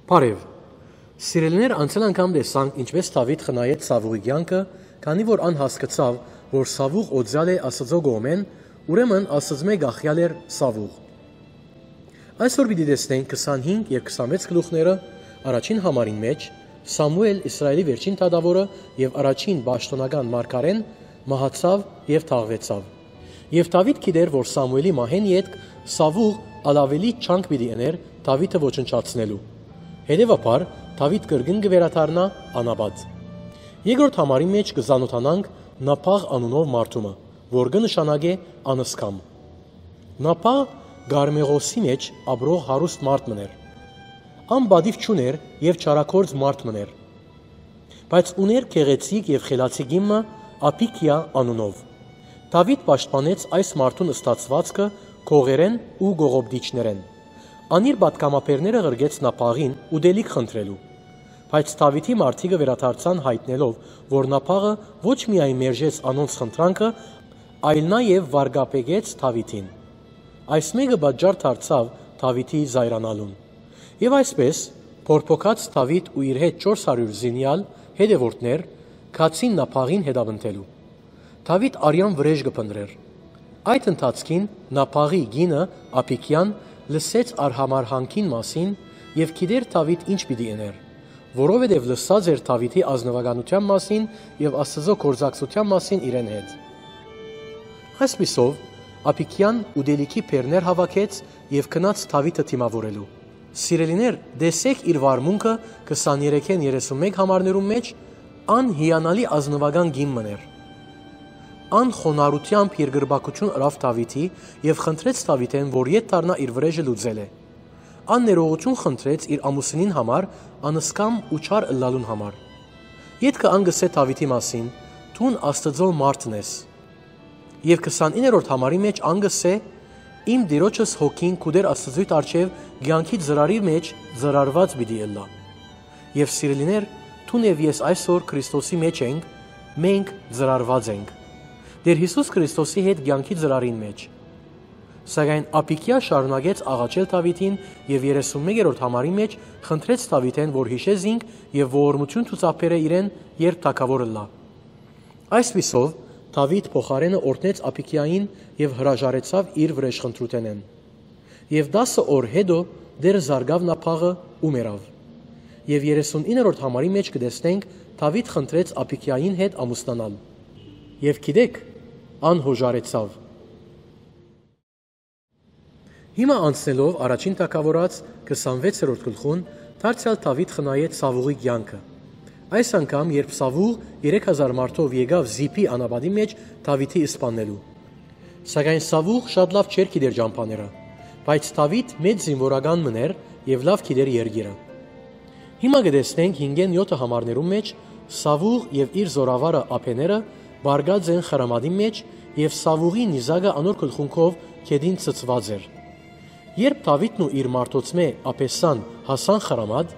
Բարև, սիրելիներ, անցել անգամ տեսանք ինչպես Դավիթ խնայեց Սավուղի կյանքը, քանի որ ան հասկացավ, որ Սավուղ օձյալ է Աստծո կողմեն, ուրեմն Աստծմե գախյալ էր Սավուղ։ Այսօր պիտի տեսնենք 25 եւ 26 գլուխները առաջին համարին մեջ Սամուել Իսրայելի վերջին թագավորը եւ առաջին պաշտոնական մարգարեն մահացավ եւ թաղվեցավ։ Եվ Դավիթ գիտեր, որ Սամուելի մահեն յետք Սավուղ ալավելի չանք պիտի էներ Դավիթը ոչնչացնելու։ Հետևաբար Դավիթ կրկին կվերադառնա անաբադ։ Երկրորդ համարի մեջ կզանոթանանք Նապաղ անունով մարդումը, որ կնշանակե անսկամ։ Նապաղ Գարմեղոսի մեջ ապրող հարուստ մարդ մներ։ Ան բադիվ չուներ եւ չարակորձ մարդ մներ։ Բայց ուներ գեղեցիկ եւ խելացի գիմը Ապիկիա անունով։ Դավիթ պաշտպանեց այս մարդուն ստացվածքը քողերեն ու գողոբդիչներեն։ Անիր պատգամապերները ղրգեց Նապաղին ուդելիք խնդրելու, բայց Դավիթի մարդիկը վերադարձան հայտնելով, որ Նապաղը ոչ միայն մերժեց անոնց խնդրանքը, այլ նաև վարգապեգեց Դավիթին։ Այս մեկը պատճառ դարձավ Դավիթի զայրանալուն։ Եվ այսպես փորփոքած Դավիթ ու իր հետ 400 զինյալ հետևորդներ գացին Նապաղին հետապնդելու։ Դավիթ արյան վրեժ կփնտրեր։ Այդ ընթացքին Նապաղի գինը Ապիկյան լսեց արհամարհանքին մասին եւ գիտեր Դավիթ ինչ պիտի էներ, որովհետեւ լսած էր Դավիթի ազնվականության մասին եւ Աստծո գործակցության մասին իրեն հետ։ Այսպիսով Ապիկյան ուդելիքի բերներ հավաքեց եւ գնաց Դավիթը դիմավորելու։ Սիրելիներ, դեսեք իր վարմունքը 23-ին 31 համարներում մեջ ան հիանալի ազնվական գին մներ։ Ան խոնարհությամբ երկրպագություն ըրավ Դավիթի եւ խնդրեց Դավիթեն, որ ետ դառնա իր վրեժը լուծել է։ Ան ներողություն խնդրեց իր ամուսինին համար, անսկամ ու չար ըլլալուն համար։ Ետքը ան գսե Դավիթի մասին, «Դուն Աստծո մարդն ես»։ Եվ 29-րդ համարի մեջ ան գսե. «Իմ դիրոջս հոգին կուդեր Աստծույթ արչև կյանքի ծրարի մեջ ծրարված պիտի ըլլա»։ Եվ սիրելիներ, դուն եւ ես այսօր Քրիստոսի մեջ ենք, մենք ծրարված ենք։ Դեր Հիսուս Քրիստոսի հետ կյանքի ծրարին մեջ։ Սակայն Ապիկիա շարունակեց աղաչել Դավիթին եւ 31-րդ համարի մեջ խնդրեց Դավիթեն, որ հիշե զինք եւ ողորմություն ցուցաբերե իրեն, երբ թագավոր ըլլա։ Այսպիսով Դավիթ փոխարենը օրհնեց Ապիկիային եւ հրաժարեցավ իր վրեժխնդրութենեն։ Եվ 10 օր հետո դեր զարգավ Նապաղը ու մեռավ։ Եվ 39-րդ համարի մեջ կտեսնենք Դավիթ խնդրեց Ապիկիային հետ ամուսնանալ։ Եվ գիտեք, ան հոժարեցավ։ Հիմա անցնելով առաջին թագավորաց 26-րդ գլխուն դարձյալ Դավիթ խնայեց Սավուղի կյանքը։ Այս անգամ, երբ Սավուղ 3000 մարդով եկավ Զիփի անաբադի մեջ Դավիթի սպանելու։ Սակայն Սավուղ շատ լավ չէր գիտեր ճամփաները, բայց Դավիթ մեծ զինվորական մներ եւ լավ գիտեր երգերը։ Հիմա կտեսնենք 5-ն 7 համարներում մեջ Սավուղ եւ իր զորավարը ափեները բարգած են խրամադի մեջ եւ Սավուղի նիզակը անոր գլխունքով քեդին ծծված էր։ Երբ Դավիթն ու իր մարդոցմե Ափեսան հասան խրամադ,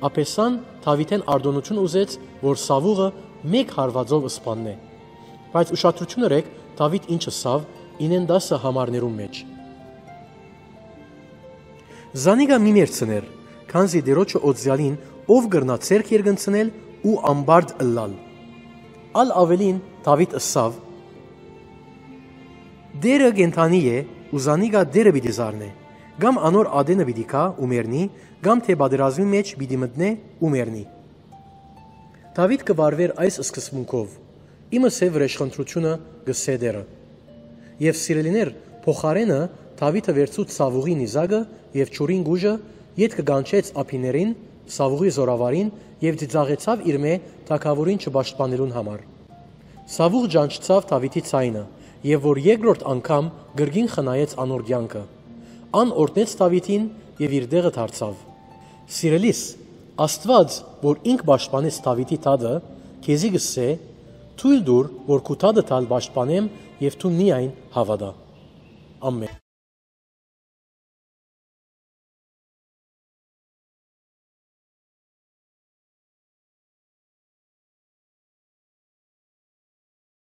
Ափեսան Դավիթեն արտոնություն ուզեց, որ Սավուղը մեկ հարվածով սպաննե։ Բայց ուշադրություն ըրեք, Դավիթ ինչ ասավ 9-10 համարներում մեջ։ Զանիգա մի մերցներ, քանզի դերոջը օձյալին ով գրնա ցերկ երգնցնել ու ամբարդ ըլլալ։ Ալ ավելին Դավիթ ասավ. Դերը գենթանի է ու Զանիգա դերը պիտի զարնե, գամ անոր ադենը պիտի կա ու մերնի, գամ թե բادرազմի մեջ պիտի մտնե ու մերնի։ Դավիթ կվարվեր այս սկզբունքով. իմս է վրեժխնդրությունը գսե դերը։ Եվ սիրելիներ, փոխարենը Դավիթը վերցուց Սավուղի նիզակը եւ ճուրին գուժը յետ կգանչեց ափիներին, Սավուղի զորավարին եւ ծիծաղեցավ իր մե թագավորին չպաշտպանելուն համար։ Սավուղ ջանչցավ Դավիթի ցայնը եւ որ երկրորդ անգամ գրգին խնայեց անոր կյանքը։ Ան օրհնեց Դավիթին եւ իր դեղը դարձավ։ Սիրելիս, Աստված, որ ինք պաշտպանեց Դավիթի տադը, քեզի գսե, թույլ դուր, որ քու տադը տալ պաշտպանեմ եւ դու միայն հավատա։ Ամեն։